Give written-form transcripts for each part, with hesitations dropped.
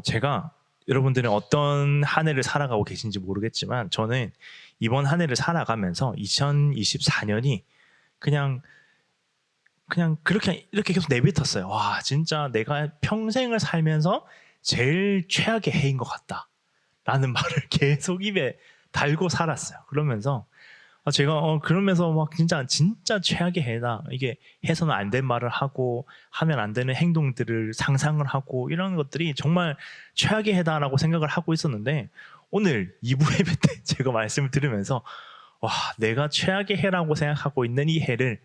제가 여러분들은 어떤 한 해를 살아가고 계신지 모르겠지만 저는 이번 한 해를 살아가면서 2024년이 그냥 그렇게 이렇게 계속 내뱉었어요. 와, 진짜 내가 평생을 살면서 제일 최악의 해인 것 같다라는 말을 계속 입에 달고 살았어요. 그러면서 제가 그러면서 막 진짜 최악의 해다. 이게 해서는 안 된 말을 하고 하면 안 되는 행동들을 상상을 하고 이런 것들이 정말 최악의 해다라고 생각을 하고 있었는데 오늘 2부 예배 때 제가 말씀을 들으면서 와, 내가 최악의 해라고 생각하고 있는 이 해를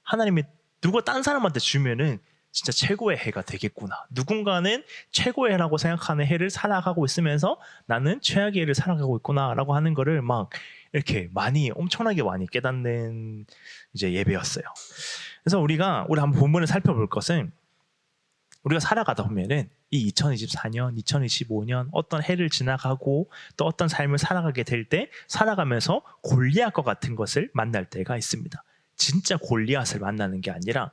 하나님이 누가 딴 사람한테 주면은 진짜 최고의 해가 되겠구나. 누군가는 최고의 해라고 생각하는 해를 살아가고 있으면서 나는 최악의 해를 살아가고 있구나라고 하는 거를 막 이렇게 엄청나게 많이 깨닫는 이제 예배였어요. 그래서 우리 한번 본문을 살펴볼 것은 우리가 살아가다 보면은 이 2024년, 2025년 어떤 해를 지나가고 또 어떤 삶을 살아가게 될 때 살아가면서 골리앗과 같은 것을 만날 때가 있습니다. 진짜 골리앗을 만나는 게 아니라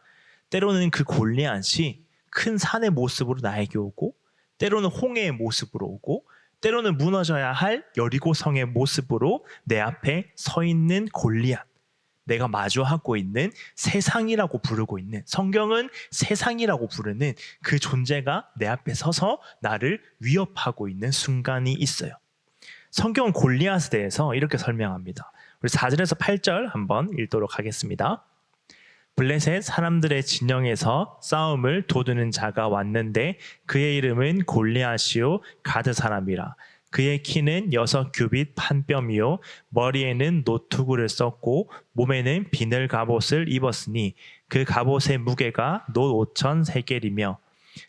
때로는 그 골리앗이 큰 산의 모습으로 나에게 오고 때로는 홍해의 모습으로 오고 때로는 무너져야 할 여리고성의 모습으로 내 앞에 서 있는 골리앗, 내가 마주하고 있는 세상이라고 부르고 있는, 성경은 세상이라고 부르는 그 존재가 내 앞에 서서 나를 위협하고 있는 순간이 있어요. 성경은 골리앗에 대해서 이렇게 설명합니다. 우리 4절에서 8절 한번 읽도록 하겠습니다. 블레셋 사람들의 진영에서 싸움을 도두는 자가 왔는데 그의 이름은 골리앗이요 가드 사람이라. 그의 키는 6규빗 한 뼘이요 머리에는 노투구를 썼고 몸에는 비늘 갑옷을 입었으니 그 갑옷의 무게가 놋 5천 세겔이며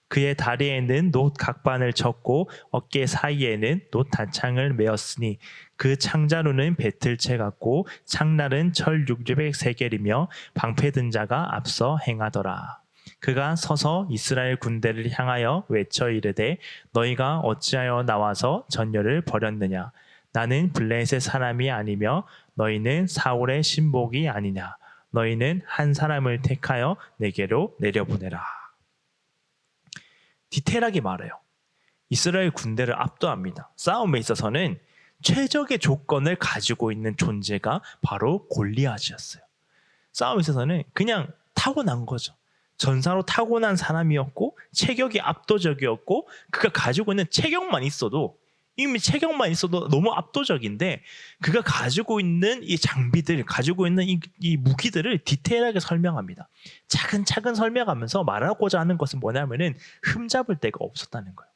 그의 다리에는 놋 각반을 쳤고 어깨 사이에는 놋 단창을 메었으니 그 창자루는 배틀채 같고 창날은 철 600세겔이며 방패 든 자가 앞서 행하더라. 그가 서서 이스라엘 군대를 향하여 외쳐 이르되 너희가 어찌하여 나와서 전열을 벌였느냐. 나는 블레셋 사람이 아니며 너희는 사울의 신복이 아니냐. 너희는 한 사람을 택하여 내게로 내려보내라. 디테일하게 말해요. 이스라엘 군대를 압도합니다. 싸움에 있어서는 최적의 조건을 가지고 있는 존재가 바로 골리앗이었어요. 싸움에 있어서는 그냥 타고난 거죠. 전사로 타고난 사람이었고 체격이 압도적이었고 그가 가지고 있는 체격만 있어도 너무 압도적인데 그가 가지고 있는 이 장비들, 가지고 있는 이 무기들을 디테일하게 설명합니다. 차근차근 설명하면서 말하고자 하는 것은 뭐냐면은 흠잡을 데가 없었다는 거예요.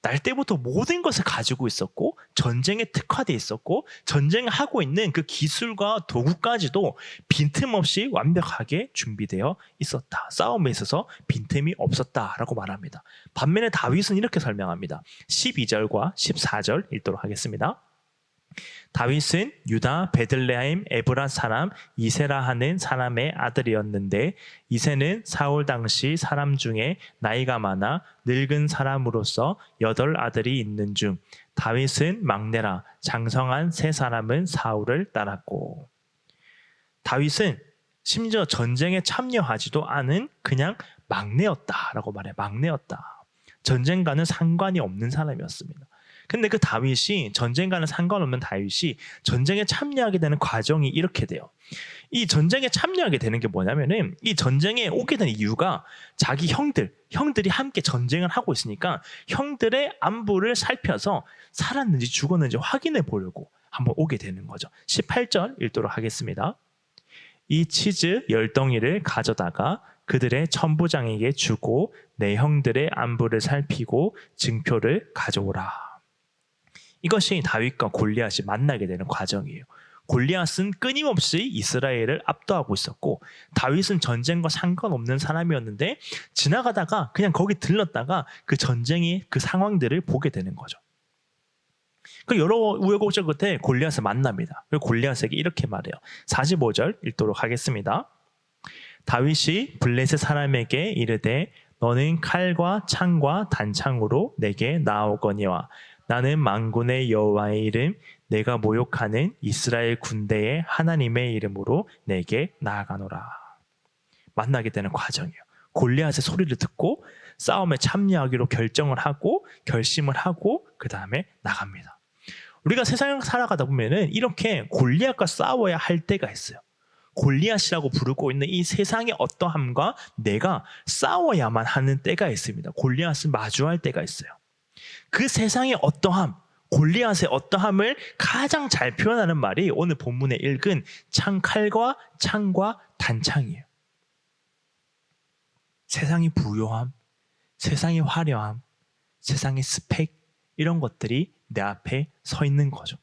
날 때부터 모든 것을 가지고 있었고 전쟁에 특화되어 있었고 전쟁을 하고 있는 그 기술과 도구까지도 빈틈없이 완벽하게 준비되어 있었다. 싸움에 있어서 빈틈이 없었다라고 말합니다. 반면에 다윗은 이렇게 설명합니다. 12절과 14절 읽도록 하겠습니다. 다윗은 유다 베들레헴 에브라 사람 이세라 하는 사람의 아들이었는데 이세는 사울 당시 사람 중에 나이가 많아 늙은 사람으로서 8 아들이 있는 중 다윗은 막내라. 장성한 3 사람은 사울을 따랐고. 다윗은 심지어 전쟁에 참여하지도 않은 그냥 막내였다라고 말해요. 막내였다. 전쟁과는 상관이 없는 사람이었습니다. 근데 그 다윗이 전쟁과는 상관없는 다윗이 전쟁에 참여하게 되는 과정이 이렇게 돼요. 이 전쟁에 참여하게 되는 게 뭐냐면은 이 전쟁에 오게 된 이유가 자기 형들이 함께 전쟁을 하고 있으니까 형들의 안부를 살펴서 살았는지 죽었는지 확인해 보려고 한번 오게 되는 거죠. 18절 읽도록 하겠습니다. 이 치즈 10덩이를 가져다가 그들의 천부장에게 주고 내 형들의 안부를 살피고 증표를 가져오라. 이것이 다윗과 골리앗이 만나게 되는 과정이에요. 골리앗은 끊임없이 이스라엘을 압도하고 있었고 다윗은 전쟁과 상관없는 사람이었는데 지나가다가 그냥 거기 들렀다가 그 전쟁의 그 상황들을 보게 되는 거죠. 그 여러 우여곡절 끝에 골리앗을 만납니다. 그리고 골리앗에게 이렇게 말해요. 45절 읽도록 하겠습니다. 다윗이 블레셋 사람에게 이르되 너는 칼과 창과 단창으로 내게 나아오거니와 나는 만군의 여호와의 이름 내가 모욕하는 이스라엘 군대의 하나님의 이름으로 내게 나아가노라. 만나게 되는 과정이에요. 골리앗의 소리를 듣고 싸움에 참여하기로 결정을 하고 결심을 하고 그 다음에 나갑니다. 우리가 세상을 살아가다 보면은 이렇게 골리앗과 싸워야 할 때가 있어요. 골리앗이라고 부르고 있는 이 세상의 어떠함과 내가 싸워야만 하는 때가 있습니다. 골리앗을 마주할 때가 있어요. 그 세상의 어떠함, 골리앗의 어떠함을 가장 잘 표현하는 말이 오늘 본문에 읽은 창칼과 창과 단창이에요. 세상의 부요함, 세상의 화려함, 세상의 스펙 이런 것들이 내 앞에 서 있는 거죠.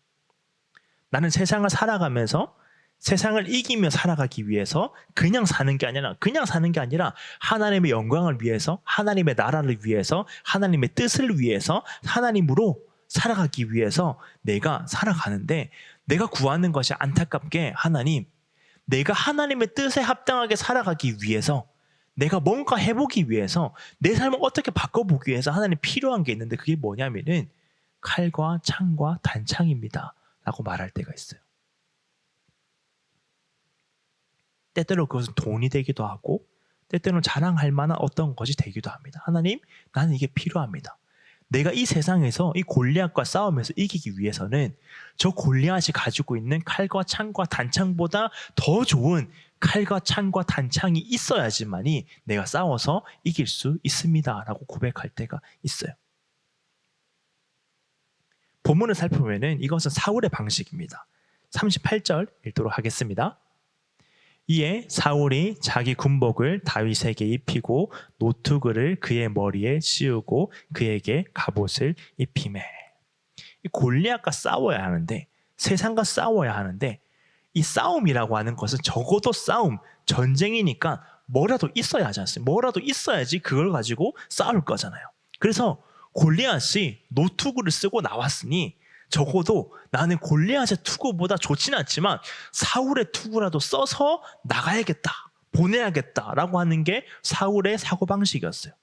나는 세상을 살아가면서 세상을 이기며 살아가기 위해서 그냥 사는 게 아니라 하나님의 영광을 위해서, 하나님의 나라를 위해서, 하나님의 뜻을 위해서, 하나님으로 살아가기 위해서 내가 살아가는데, 내가 구하는 것이 안타깝게 하나님, 내가 하나님의 뜻에 합당하게 살아가기 위해서, 내가 뭔가 해보기 위해서, 내 삶을 어떻게 바꿔보기 위해서 하나님 필요한 게 있는데, 그게 뭐냐면은 칼과 창과 단창입니다 라고 말할 때가 있어요. 때때로 그것은 돈이 되기도 하고 때때로는 자랑할 만한 어떤 것이 되기도 합니다. 하나님, 나는 이게 필요합니다. 내가 이 세상에서 이 골리앗과 싸우면서 이기기 위해서는 저 골리앗이 가지고 있는 칼과 창과 단창보다 더 좋은 칼과 창과 단창이 있어야지만이 내가 싸워서 이길 수 있습니다 라고 고백할 때가 있어요. 본문을 살펴보면 이것은 사울의 방식입니다. 38절 읽도록 하겠습니다. 이에 사울이 자기 군복을 다윗에게 입히고 노투그를 그의 머리에 씌우고 그에게 갑옷을 입히매. 골리앗과 싸워야 하는데, 세상과 싸워야 하는데, 이 싸움이라고 하는 것은 적어도 싸움, 전쟁이니까 뭐라도 있어야 하지 않습니까? 뭐라도 있어야지 그걸 가지고 싸울 거잖아요. 그래서 골리앗이 노투그를 쓰고 나왔으니 적어도 나는 골리앗의 투구보다 좋진 않지만 사울의 투구라도 써서 나가야겠다, 보내야겠다라고 하는 게 사울의 사고방식이었어요.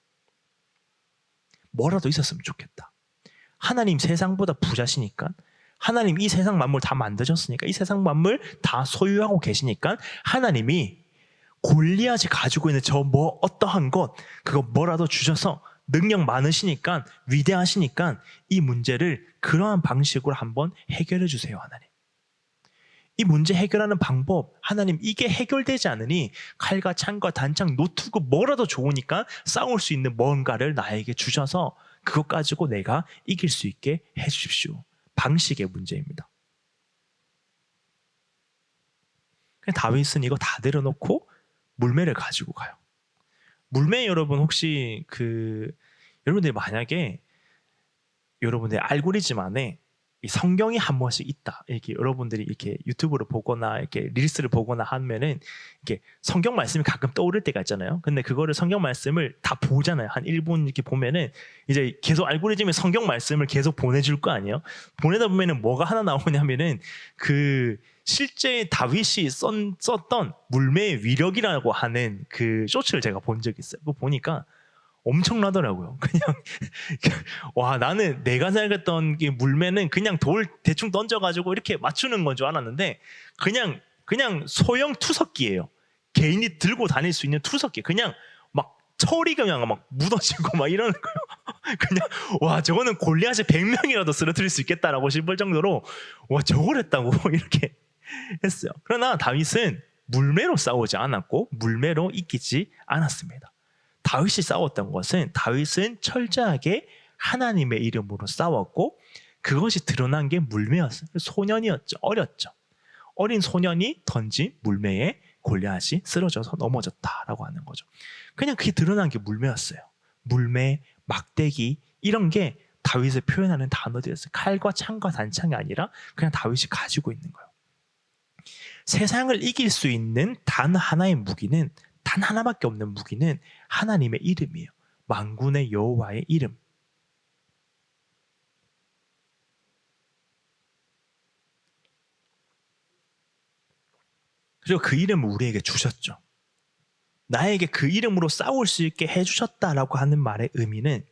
뭐라도 있었으면 좋겠다. 하나님 세상보다 부자시니까, 하나님 이 세상 만물 다 만드셨으니까, 이 세상 만물 다 소유하고 계시니까 하나님이 골리앗이 가지고 있는 저 뭐 어떠한 것, 그거 뭐라도 주셔서, 능력 많으시니까, 위대하시니까 이 문제를 그러한 방식으로 한번 해결해 주세요, 하나님. 이 문제 해결하는 방법, 하나님 이게 해결되지 않으니 칼과 창과 단창, 노트고 뭐라도 좋으니까 싸울 수 있는 뭔가를 나에게 주셔서 그것 가지고 내가 이길 수 있게 해 주십시오. 방식의 문제입니다. 다윗은 이거 다 내려놓고 물매를 가지고 가요. 물매 여러분 혹시 여러분들이 만약에 여러분들의 알고리즘 안에 이 성경이 한 번씩 있다, 이렇게 여러분들이 이렇게 유튜브를 보거나 이렇게 릴스를 보거나 하면은 이렇게 성경 말씀이 가끔 떠오를 때가 있잖아요. 근데 그거를 성경 말씀을 다 보잖아요. 한 1분 이렇게 보면은 이제 계속 알고리즘에 성경 말씀을 계속 보내줄 거 아니에요. 보내다 보면은 뭐가 하나 나오냐면은 실제 다윗이 썼던 물매의 위력이라고 하는 그 쇼츠를 제가 본 적이 있어요. 그거 보니까 엄청나더라고요. 그냥 와, 나는 내가 생각했던 게 물매는 그냥 돌 대충 던져가지고 이렇게 맞추는 건 줄 알았는데 그냥 소형 투석기예요. 개인이 들고 다닐 수 있는 투석기. 그냥 막 철이 그냥 막 묻어지고 막 이러는 거예요. 그냥 와, 저거는 골리앗이 100명이라도 쓰러뜨릴 수 있겠다라고 싶을 정도로 와, 저걸 했다고 이렇게 했어요. 그러나 다윗은 물매로 싸우지 않았고 물매로 이기지 않았습니다. 다윗이 싸웠던 것은, 다윗은 철저하게 하나님의 이름으로 싸웠고 그것이 드러난 게 물매였어요. 소년이었죠. 어렸죠. 어린 소년이 던진 물매에 골리앗이 쓰러져서 넘어졌다라고 하는 거죠. 그냥 그게 드러난 게 물매였어요. 물매, 막대기 이런 게 다윗을 표현하는 단어들이었어요. 칼과 창과 단창이 아니라 그냥 다윗이 가지고 있는 거예요. 세상을 이길 수 있는 단 하나의 무기는, 단 하나밖에 없는 무기는 하나님의 이름이에요. 만군의 여호와의 이름. 그리고 그 이름을 우리에게 주셨죠. 나에게 그 이름으로 싸울 수 있게 해주셨다라고 하는 말의 의미는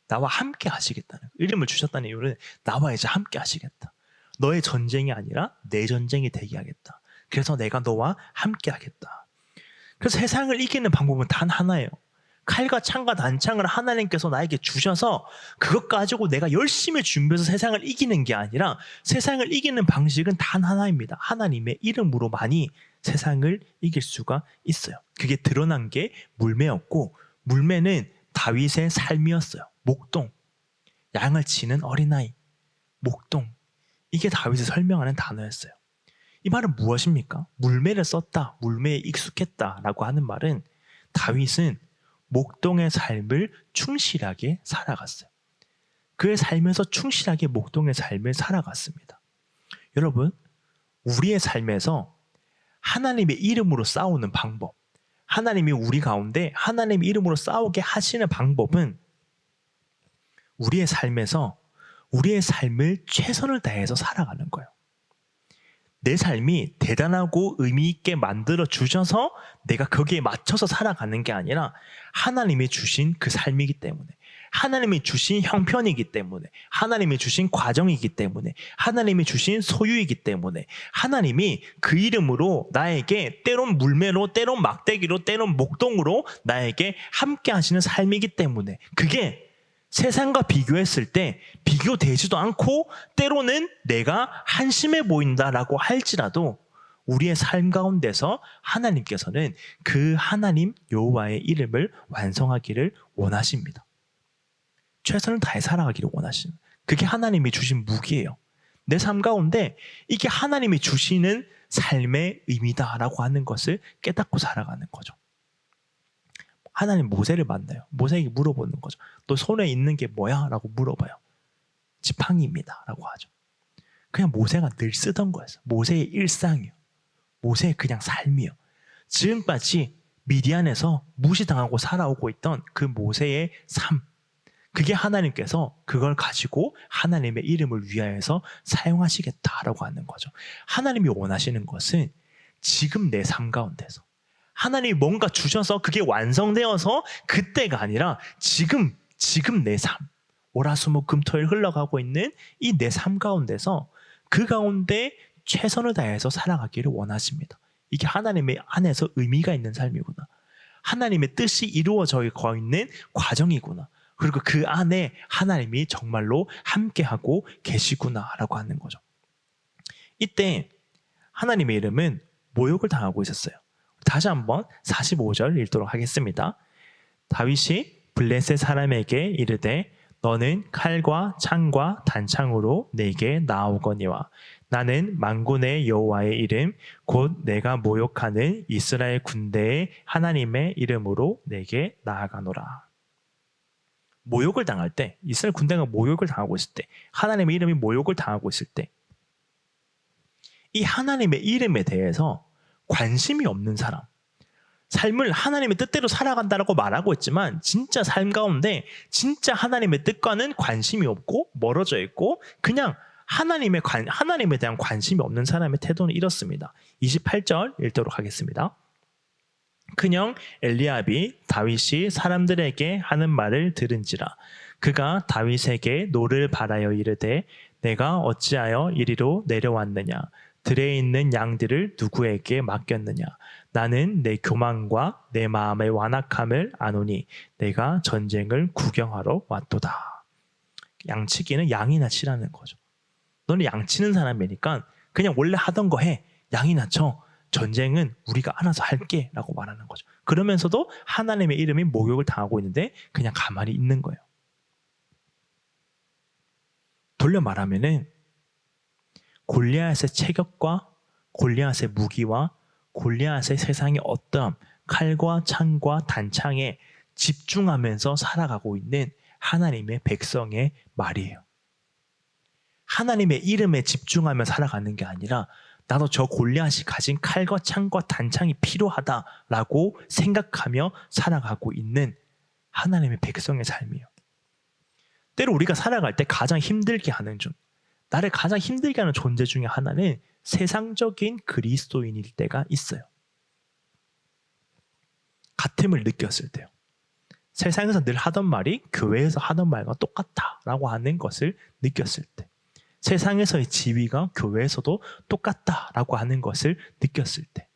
나와 함께 하시겠다는, 이름을 주셨다는 이유는 나와 이제 함께 하시겠다. 너의 전쟁이 아니라 내 전쟁이 되게 하겠다. 그래서 내가 너와 함께 하겠다. 그래서 세상을 이기는 방법은 단 하나예요. 칼과 창과 단창을 하나님께서 나에게 주셔서 그것 가지고 내가 열심히 준비해서 세상을 이기는 게 아니라 세상을 이기는 방식은 단 하나입니다. 하나님의 이름으로만이 세상을 이길 수가 있어요. 그게 드러난 게 물매였고, 물매는 다윗의 삶이었어요. 목동, 양을 치는 어린아이, 목동. 이게 다윗을 설명하는 단어였어요. 이 말은 무엇입니까? 물매를 썼다, 물매에 익숙했다라고 하는 말은 다윗은 목동의 삶을 충실하게 살아갔어요. 그의 삶에서 충실하게 목동의 삶을 살아갔습니다. 여러분, 우리의 삶에서 하나님의 이름으로 싸우는 방법, 하나님이 우리 가운데 하나님의 이름으로 싸우게 하시는 방법은 우리의 삶에서 우리의 삶을 최선을 다해서 살아가는 거예요. 내 삶이 대단하고 의미 있게 만들어 주셔서 내가 거기에 맞춰서 살아가는 게 아니라 하나님이 주신 그 삶이기 때문에, 하나님이 주신 형편이기 때문에, 하나님이 주신 과정이기 때문에, 하나님이 주신 소유이기 때문에, 하나님이 그 이름으로 나에게 때론 물매로, 때론 막대기로, 때론 목동으로 나에게 함께 하시는 삶이기 때문에, 그게 세상과 비교했을 때 비교되지도 않고 때로는 내가 한심해 보인다라고 할지라도 우리의 삶 가운데서 하나님께서는 그 하나님 여호와의 이름을 완성하기를 원하십니다. 최선을 다해 살아가기를 원하십니다. 그게 하나님이 주신 무기예요. 내 삶 가운데 이게 하나님이 주시는 삶의 의미다라고 하는 것을 깨닫고 살아가는 거죠. 하나님 모세를 만나요. 모세에게 물어보는 거죠. 너 손에 있는 게 뭐야? 라고 물어봐요. 지팡이입니다. 라고 하죠. 그냥 모세가 늘 쓰던 거였어요. 모세의 일상이요. 모세의 그냥 삶이요. 지금까지 미디안에서 무시당하고 살아오고 있던 그 모세의 삶. 그게 하나님께서 그걸 가지고 하나님의 이름을 위하여서 사용하시겠다라고 하는 거죠. 하나님이 원하시는 것은 지금 내 삶 가운데서 하나님이 뭔가 주셔서 그게 완성되어서 그때가 아니라 지금 내 삶, 월화수목금토일 흘러가고 있는 이 내 삶 가운데서 그 가운데 최선을 다해서 살아가기를 원하십니다. 이게 하나님의 안에서 의미가 있는 삶이구나. 하나님의 뜻이 이루어져 있는 과정이구나. 그리고 그 안에 하나님이 정말로 함께하고 계시구나라고 하는 거죠. 이때 하나님의 이름은 모욕을 당하고 있었어요. 다시 한번 45절 읽도록 하겠습니다. 다윗이 블레셋 사람에게 이르되 너는 칼과 창과 단창으로 내게 나오거니와 나는 만군의 여호와의 이름 곧 내가 모욕하는 이스라엘 군대의 하나님의 이름으로 내게 나아가노라. 모욕을 당할 때, 이스라엘 군대가 모욕을 당하고 있을 때, 하나님의 이름이 모욕을 당하고 있을 때, 이 하나님의 이름에 대해서 관심이 없는 사람, 삶을 하나님의 뜻대로 살아간다라고 말하고 있지만 진짜 삶 가운데 진짜 하나님의 뜻과는 관심이 없고 멀어져 있고 그냥 하나님에 대한 관심이 없는 사람의 태도는 이렇습니다. 28절 읽도록 하겠습니다. 그녕 엘리압이 다윗이 사람들에게 하는 말을 들은지라 그가 다윗에게 노를 바라여 이르되 내가 어찌하여 이리로 내려왔느냐 들에 있는 양들을 누구에게 맡겼느냐 나는 내 교만과 내 마음의 완악함을 아노니 내가 전쟁을 구경하러 왔도다. 양치기는 양이나 치라는 거죠. 너는 양치는 사람이니까 그냥 원래 하던 거 해. 양이나 쳐. 전쟁은 우리가 알아서 할게 라고 말하는 거죠. 그러면서도 하나님의 이름이 모욕을 당하고 있는데 그냥 가만히 있는 거예요. 돌려 말하면은 골리앗의 체격과 골리앗의 무기와 골리앗의 세상의 어떠함, 칼과 창과 단창에 집중하면서 살아가고 있는 하나님의 백성의 말이에요. 하나님의 이름에 집중하며 살아가는 게 아니라 나도 저 골리앗이 가진 칼과 창과 단창이 필요하다라고 생각하며 살아가고 있는 하나님의 백성의 삶이에요. 때로 우리가 살아갈 때 가장 힘들게 하는 나를 가장 힘들게 하는 존재 중에 하나는 세상적인 그리스도인일 때가 있어요. 같음을 느꼈을 때요. 세상에서 늘 하던 말이 교회에서 하던 말과 똑같다라고 하는 것을 느꼈을 때. 세상에서의 지위가 교회에서도 똑같다라고 하는 것을 느꼈을 때.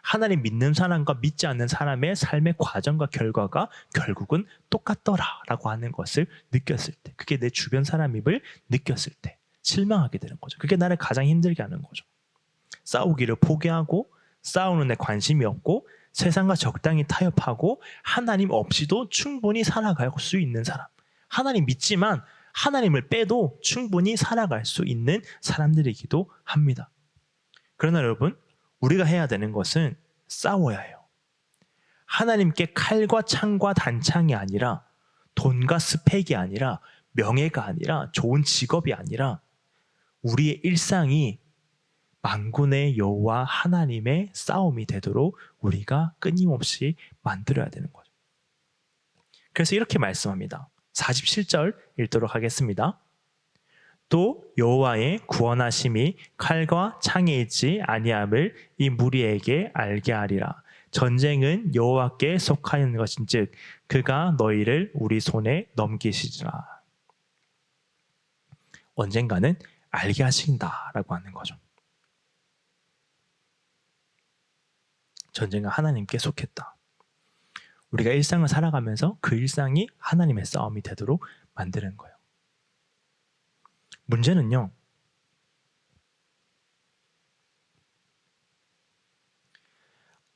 하나님 믿는 사람과 믿지 않는 사람의 삶의 과정과 결과가 결국은 똑같더라라고 하는 것을 느꼈을 때, 그게 내 주변 사람임을 느꼈을 때 실망하게 되는 거죠. 그게 나를 가장 힘들게 하는 거죠. 싸우기를 포기하고 싸우는 데 관심이 없고 세상과 적당히 타협하고 하나님 없이도 충분히 살아갈 수 있는 사람, 하나님 믿지만 하나님을 빼도 충분히 살아갈 수 있는 사람들이기도 합니다. 그러나 여러분, 우리가 해야 되는 것은 싸워야 해요. 하나님께 칼과 창과 단창이 아니라, 돈과 스펙이 아니라, 명예가 아니라, 좋은 직업이 아니라 우리의 일상이 만군의 여호와 하나님의 싸움이 되도록 우리가 끊임없이 만들어야 되는 거죠. 그래서 이렇게 말씀합니다. 47절 읽도록 하겠습니다. 또 여호와의 구원하심이 칼과 창에 있지 아니함을 이 무리에게 알게 하리라. 전쟁은 여호와께 속하는 것인즉 그가 너희를 우리 손에 넘기시리라. 언젠가는 알게 하신다라고 하는 거죠. 전쟁은 하나님께 속했다. 우리가 일상을 살아가면서 그 일상이 하나님의 싸움이 되도록 만드는 거예요. 문제는요,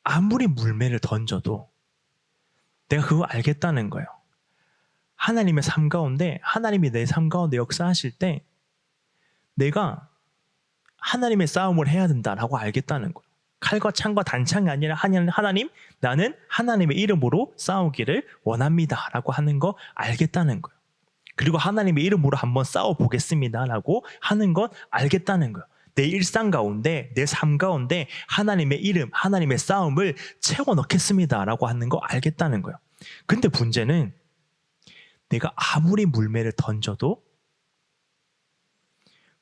아무리 물매를 던져도 내가 그거 알겠다는 거예요. 하나님의 삶 가운데, 하나님이 내 삶 가운데 역사하실 때 내가 하나님의 싸움을 해야 된다라고 알겠다는 거예요. 칼과 창과 단창이 아니라 하나님, 나는 하나님의 이름으로 싸우기를 원합니다 라고 하는 거 알겠다는 거예요. 그리고 하나님의 이름으로 한번 싸워보겠습니다 라고 하는 건 알겠다는 거예요. 내 일상 가운데, 내 삶 가운데 하나님의 이름, 하나님의 싸움을 채워넣겠습니다 라고 하는 거 알겠다는 거예요. 근데 문제는 내가 아무리 물매를 던져도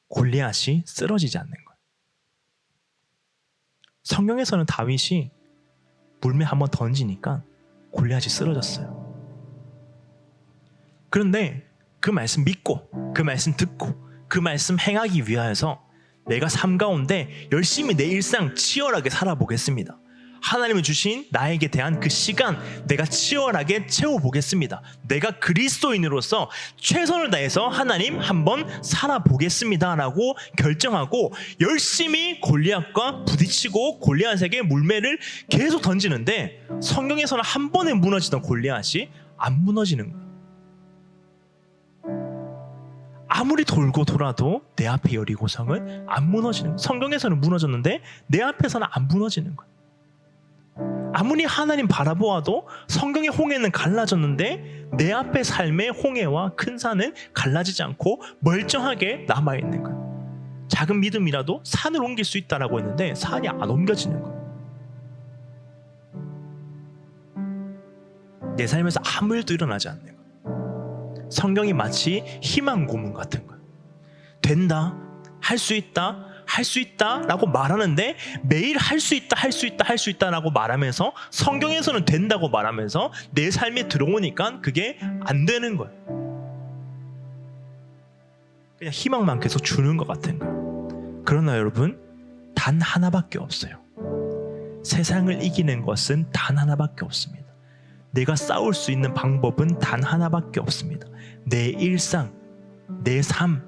골리앗이 쓰러지지 않는 거예요. 성경에서는 다윗이 물매 한번 던지니까 골리앗이 쓰러졌어요. 그런데 그 말씀 믿고, 그 말씀 듣고, 그 말씀 행하기 위하여서 내가 삶 가운데 열심히 내 일상 치열하게 살아보겠습니다. 하나님이 주신 나에게 대한 그 시간 내가 치열하게 채워보겠습니다. 내가 그리스도인으로서 최선을 다해서 하나님 한번 살아보겠습니다 라고 결정하고 열심히 골리앗과 부딪히고 골리앗에게 물매를 계속 던지는데, 성경에서는 한 번에 무너지던 골리앗이 안 무너지는 거예요. 아무리 돌고 돌아도 내 앞에 여리고성은 안 무너지는 거예요. 성경에서는 무너졌는데 내 앞에서는 안 무너지는 거예요. 아무리 하나님 바라보아도 성경의 홍해는 갈라졌는데 내 앞의 삶의 홍해와 큰 산은 갈라지지 않고 멀쩡하게 남아있는 거예요. 작은 믿음이라도 산을 옮길 수 있다라고 했는데 산이 안 옮겨지는 거예요. 내 삶에서 아무 일도 일어나지 않는 거예요. 성경이 마치 희망 고문 같은 거예요. 된다, 할 수 있다, 할 수 있다 라고 말하는데 매일 할 수 있다, 할 수 있다, 할 수 있다 라고 말하면서 성경에서는 된다고 말하면서 내 삶에 들어오니까 그게 안 되는 거예요. 그냥 희망만 계속 주는 것 같은 거예요. 그러나 여러분, 단 하나밖에 없어요. 세상을 이기는 것은 단 하나밖에 없습니다. 내가 싸울 수 있는 방법은 단 하나밖에 없습니다. 내 일상, 내 삶,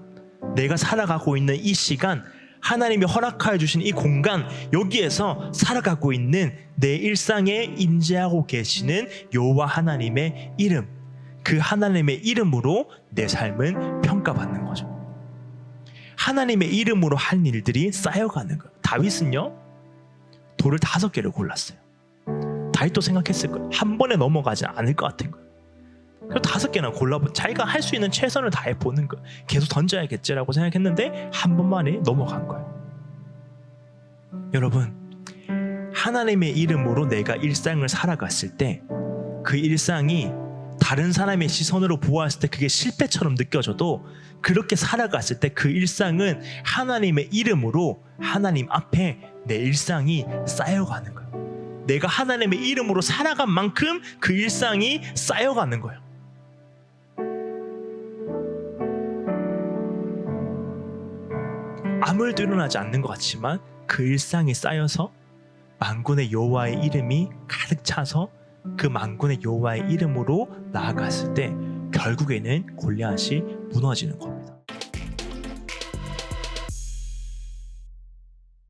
내가 살아가고 있는 이 시간, 하나님이 허락하여 주신 이 공간, 여기에서 살아가고 있는 내 일상에 임재하고 계시는 여호와 하나님의 이름, 그 하나님의 이름으로 내 삶은 평가받는 거죠. 하나님의 이름으로 한 일들이 쌓여가는 거예요. 다윗은요, 돌을 5개를 골랐어요. 다윗도 생각했을 거예요. 한 번에 넘어가지 않을 것 같은 거예요. 그래서 5개나 골라보, 자기가 할 수 있는 최선을 다해 보는 거예요. 계속 던져야겠지라고 생각했는데 한 번만에 넘어간 거예요. 여러분, 하나님의 이름으로 내가 일상을 살아갔을 때 그 일상이 다른 사람의 시선으로 보았을 때 그게 실패처럼 느껴져도, 그렇게 살아갔을 때 그 일상은 하나님의 이름으로 하나님 앞에 내 일상이 쌓여가는 거예요. 내가 하나님의 이름으로 살아간 만큼 그 일상이 쌓여가는 거예요. 아무 일도 일어나지 않는 것 같지만 그 일상이 쌓여서 만군의 여호와의 이름이 가득 차서 그 만군의 여호와의 이름으로 나아갔을 때 결국에는 골리앗이 무너지는 겁니다.